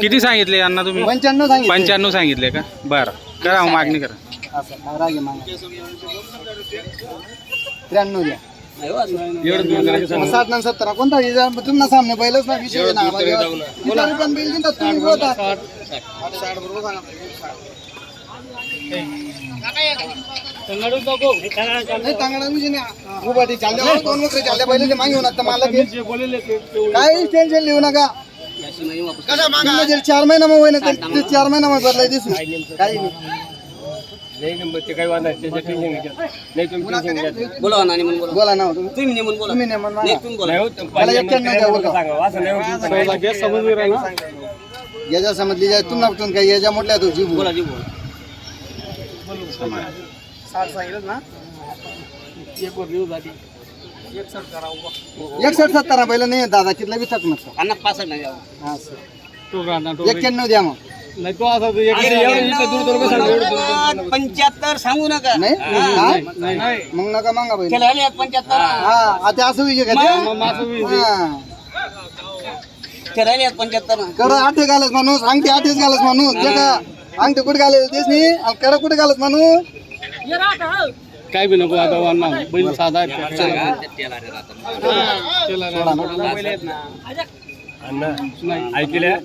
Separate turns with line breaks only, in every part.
किती सांगितले अण्णा तुम्ही? 95 सांगितले का? बरं करा मागणी करा.
93 द्या. 60 ना 70 कोणता तुम्हाला सामने पहिलंच ना विषय ना पण बिल देतात तुम्ही बोलता. काही टेन्शन लिहू नका. 4 महिना मग 4 महिना मग बदलाय दिसून काही नाही. बोला ना याच्या समजली जाय तुम्हाला काय याच्या म्हटल्या तो जीव बोला 60 सांगितलं ना 61-70 पहिलं नाही दादा कितला बी थक नसतो 91 द्या मग.
नाही तो असा 75 सांगू नका.
नाही मग नका मागा पहिलं. हा आता असं विषय का कड आठे घालच माणूस अंगठी आठेच घालच माणूस ते का अंगठी कुठे घाले तेच नाही कड कुठे घालच माणूस
काय बी नको आता वाढना बैल साधा ऐकल्या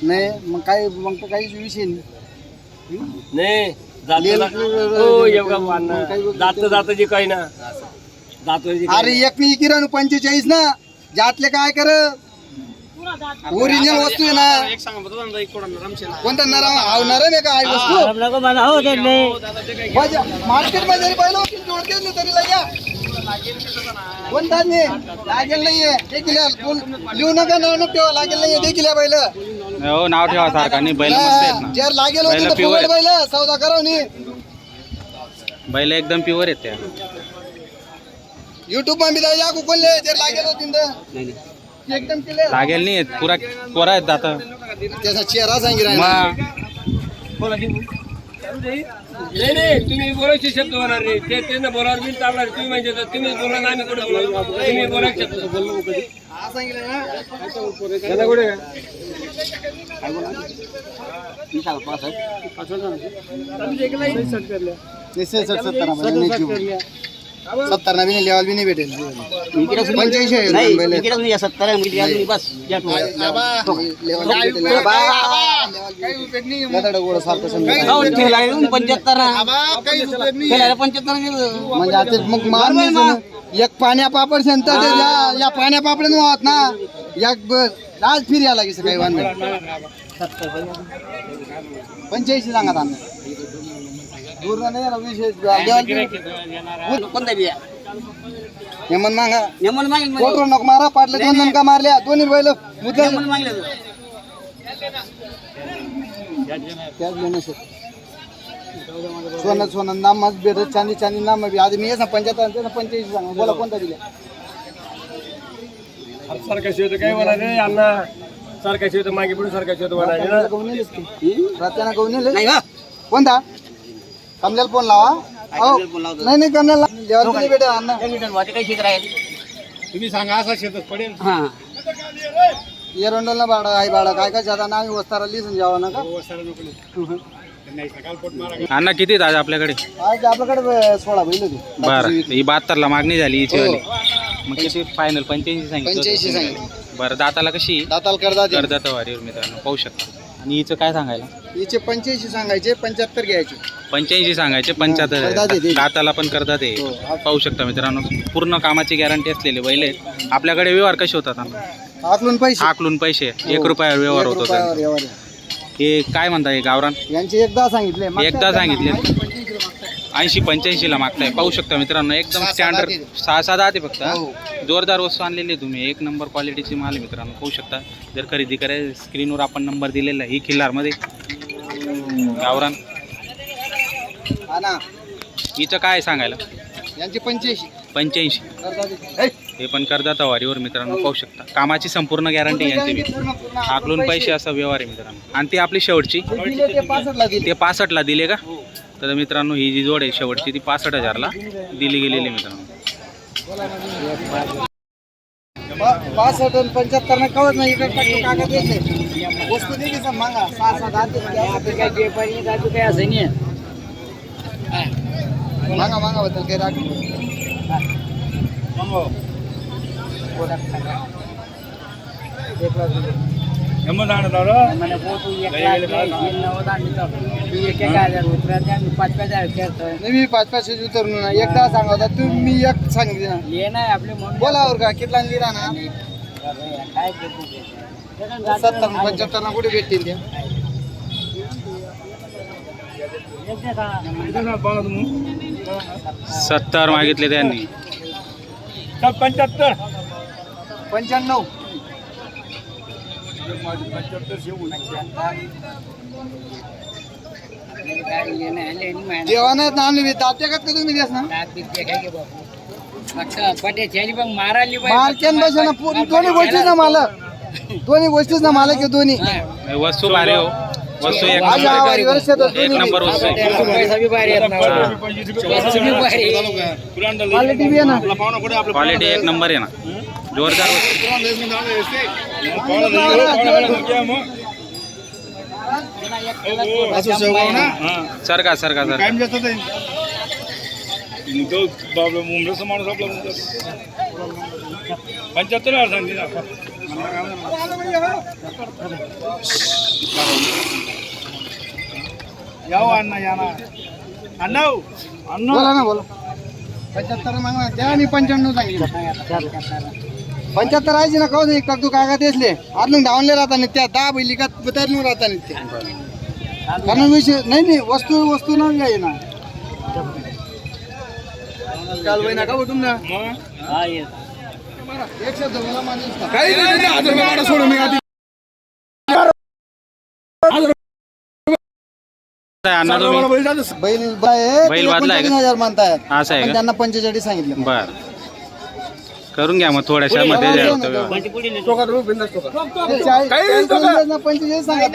नाही मग काय मग तर काहीच विषय
नाही जात जे काही ना
अरे एक नाही किरण 45 ना ज्यातले काय कर ओरिजिनल वस्तू आहे ना. कोणता नरम आवणार नाही का वस्तू मार्केट मध्ये पहिलं जोडतेच नाही तरी या कोणता नाही लागेल नाहीये देखील लिहू नका नाव नको ठेवा लागेल नाहीये देखील पहिलं
हो नाव ठेवा सारखा नाही. बैल मस्त आहेत ना.
जर लागेल होती तर फुकट बैल सौदा कराव नाही.
बैल एकदम प्युअर आहेत त्या.
युट्यूब मध्ये जाऊया कुकले जर लागेल होती तर एकदम क्लिअर
लागेल नाही पुरा कोरा आहेत आता
त्याचा चेहरा सांगितला
तुम्ही बोलायचे शब्द होणार रे ते त्यांना बोलावर बिल चालणार तुम्ही म्हणजे तुम्ही बोला ना आम्ही कुठे बोलू तुम्ही बोलायचे शब्द बोललो कधी
सांगितलं ना कुठे 70 ना भी लेवल भी नहीं भेटेल 85 आहे म्हणजे मग मान एक पाण्या पापड संत या पाण्या पापड वाहत ना एक आज फिर या लागेल काही वान 85 सांगा आम्ही दूर नाही विशेष यमन मागा फोटो नको मारा पाटले 2 का मारल्या दोन्ही बैल मुद्दा सोनं नाम भेट चांदी नाम आधी मी 75 85 सांगा बोला कोणता दिला
सारखा शेवट काय होणार रे अण्णा सारखा शेवट मागे पुढे सारखा शेवट होणार
रात्याना गवनेल कोणता कमल्याला फोन लावा नाही कमल्याला लेवल भेटा अण्णा
तुम्ही सांगा असा शेतात पडेल
एरंडोलला भाडा आहे भाडा काय जाता ना वस्तारा लिहून जावा ना का
अण्णा किती आहेत आज आपल्याकडे?
आज आपल्याकडे 16 बैल होती.
बरं ही 72 ला मागणी झाली हिची वाली. मग किती फायनल 85 सांगितलं?
85 सांगितलं.
बरं दाताला कशी?
दाताला
करदात वारीवर मित्रांनो पाहू शकता. आणि हिचं काय सांगायला?
हिचे 85 सांगायचे 75 घ्यायचे.
85 सांगायचे 75 दाताला पण करदात आहे. पाहू शकता मित्रांनो पूर्ण कामाची गॅरंटी असलेले बैल आहेत. आपल्याकडे व्यवहार कसे होतात?
आकलून पैसे
1 रुपयावर व्यवहार होतो. हे काय म्हणता हे गावरान?
यांचे एकदा सांगितले
80-85 ला मागताय. पाहू शकता मित्रांनो एकदम स्टँडर्ड 6-7 आहे फक्त. जोरदार वस्तू आणलेली आहे तुम्ही. 1 नंबर क्वालिटीची माल आहे मित्रांनो. पाहू शकता. जर खरेदी करायची स्क्रीनवर आपण नंबर दिलेला आहे. ही खिल्लारमध्ये गावरान हिचं काय सांगायला?
यांचे 85
85 हे पण कर्जत वारीवर मित्रांनो पाहू शकता. कामाची संपूर्ण गॅरंटी यांची बी. आकलून पैसे असा व्यवहार आहे मित्रांनो. आणि ती आपली शेवटची
ते दिले ते 65 ला दिले.
ते 65ला दिले का? तर मित्रांनो ही जी जोड आहे शेवटची ती 65,000ला दिली गेलेली मित्रांनो.
65 आणि 75 ना कवच नाही इकडे टाकतो कागद येते वस्तू दे की मागा 6-7 आते काय जे पाहिजे दादू काय असं नाही मागा मागा होतं काय राख मागो मी 5-5 उतरून ना एकदा सांगा तुम्ही एक सांगितले ना बोलावर का कितला लिहिला ना 70-75 ना कुठे भेटतील त्या
70 मागितले त्यांनी.
75
95 जेवण आणली दाते का तुम्ही देस ना मार्केन बसे ना दोन्ही गोष्टीच ना मालक दोन्ही गोष्टीच ना मालक आहे दोन्ही
वस्तू भारी हो. वस्तू एक
माझ्या आवारीवर शेतात
एक नंबर वस्तू आहे.
क्वालिटी बी आहे ना
क्वालिटी एक नंबर आहे ना. जोरदार वस्तू. सरका सरका सर.
75 सांगते ना. याव अण्णा या ना अण्णा
बोला ना बोला 75 मागणार त्या मी 95 सांगितलं 75 आहे ना कहून एक तू कागद येसले आतून धावले राहता त्या 10 बैली का उतरली राहता ते कारण विषय नाही वस्तू नाही आहे ना काल वय नका उठून ना एक शब्द मला माणूस काही नाही सोडून मी आधी
अण्णा तुम्ही
बैल
बैल वाजला आहे का?
45,000 म्हणतायत
असं आहे
पण
का?
त्यांना 45 सांगितलं
बर करून घ्या मग थोड्याशा मध्ये द्या होतं व्यवहार.
45 सांगत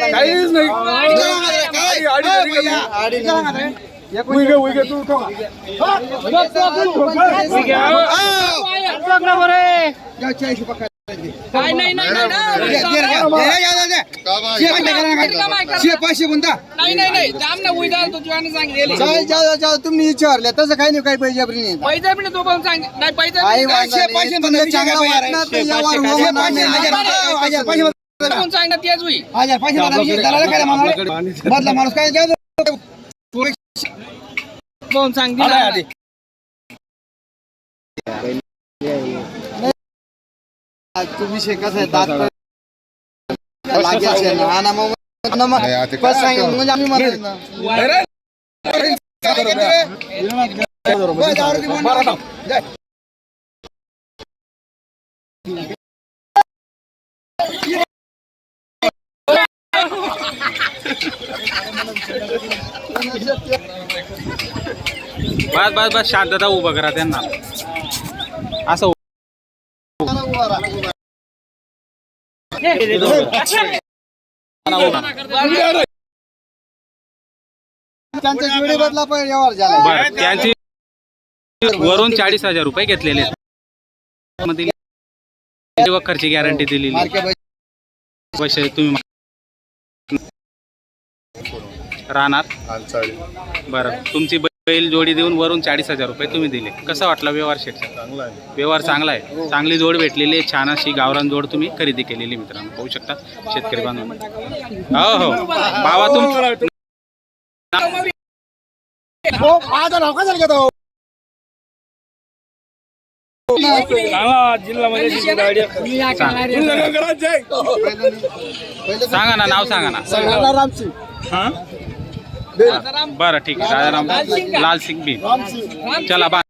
तुम्ही विचारले तसं काही नाही काही पैसे बदला माणूस काय तुम्ही शेकत आहे दात लागेल ना आणि मग बस सांगेल म्हणजे आम्ही म्हणत ना
बस बस बस शांतता उभं करा त्यांना असं
त्यांच्या जोडी बदला पण व्यवहार झाला
बरं त्यांची वरून 40,000 रुपये घेतलेले खर्ची गॅरंटी दिलेली पैसे तुम्ही राहणार. बरं तुमची बैल जोडी देऊन वरून 40,000 रुपये तुम्ही दिले. कसा वाटला व्यवहार शेटचा? व्यवहार चांगला आहे. चांगली जोड भेटलेली आहे. छान अशी गावरान जोड तुम्ही खरेदी केलेली मित्रांनो पाहू शकता शेतकरी बांधव. हो हो भावा तुमचं सांगा ना नाव सांगा ना. बरं ठीक आहे राजाराम लाल सिंग बी चला बा